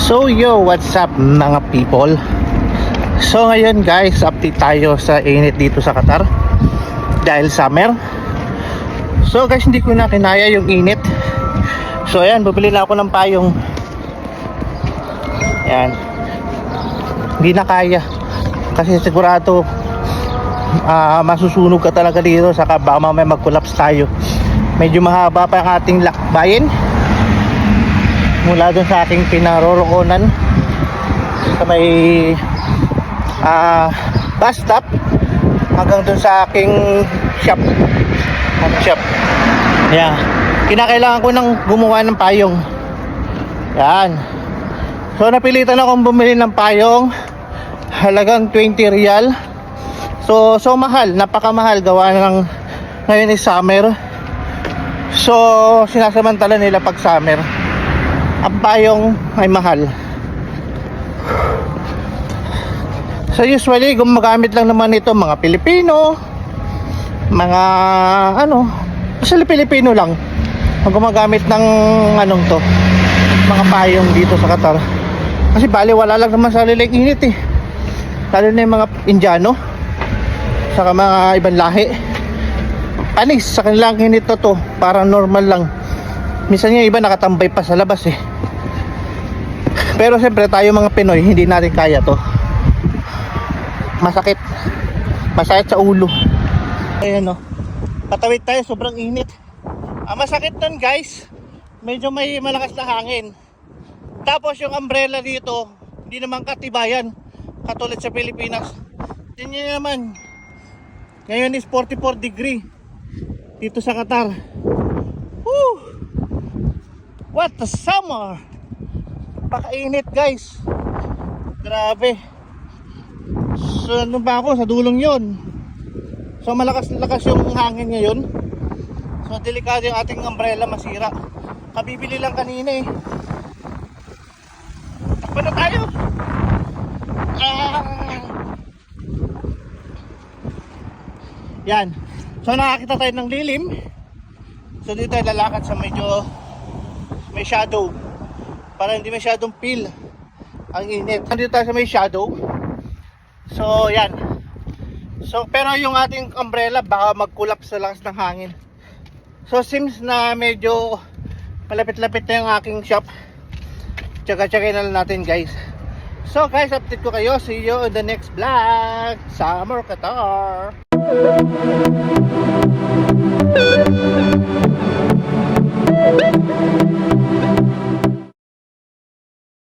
So yo, what's up mga people? So ngayon guys, update tayo sa init dito sa Qatar dahil summer. So guys, hindi ko na kinaya yung init. So ayan, bumili na ako ng payong. Ayan. Hindi na kaya kasi sigurado masusunog ka talaga dito, saka baka mamaya mag-collapse tayo. Medyo mahaba pa ang ating lakbayin mula dun sa ating pinaroroonan sa may bus stop hanggang dun sa aking shop. Yeah. Kinakailangan ko nang gumawa ng payong. Yan. So napilitan akong bumili ng payong, halagang 20 riyal. So mahal, napakamahal gawa ng ngayon is summer. So sinasamantala nila pag summer ang payong ay mahal. So usually gumagamit lang naman ito mga Pilipino, mga kasi Pilipino lang ang gumagamit ng anong to, mga payong dito sa Qatar. Kasi bali wala lang naman sa lilang init eh, lalo na yung mga Indiano saka mga ibang lahi. Panis sa kanilang init to, parang normal lang. Minsan yung iba nakatambay pa sa labas eh. Pero siyempre tayo mga Pinoy, hindi natin kaya to. Masakit sa ulo. Ayan o, patawid tayo, sobrang init. Masakit nun guys, medyo may malakas na hangin. Tapos yung umbrella dito, hindi naman katibayan katulad sa Pilipinas. Tingnan naman, ngayon is 44 degree dito sa Qatar. Woo! What a summer! Pakainit guys, grabe. So ano ba ako, sa dulong yon. So malakas-lakas yung hangin ngayon. So delikado yung ating umbrella masira. Kabibili lang kanina eh. Takbo na tayo. Yan. So nakakita tayo ng lilim. So dito tayo lalakad sa medyo may shadow para hindi masyadong feel ang init. Dito tayo sa may shadow. So yan. So pero yung ating umbrella baka mag-collapse sa lakas ng hangin. So seems na medyo malapit-lapit na yung aking shop. Tsaka-tsaka na lang natin guys. So guys, update ko kayo. See you in the next vlog. Summer Qatar.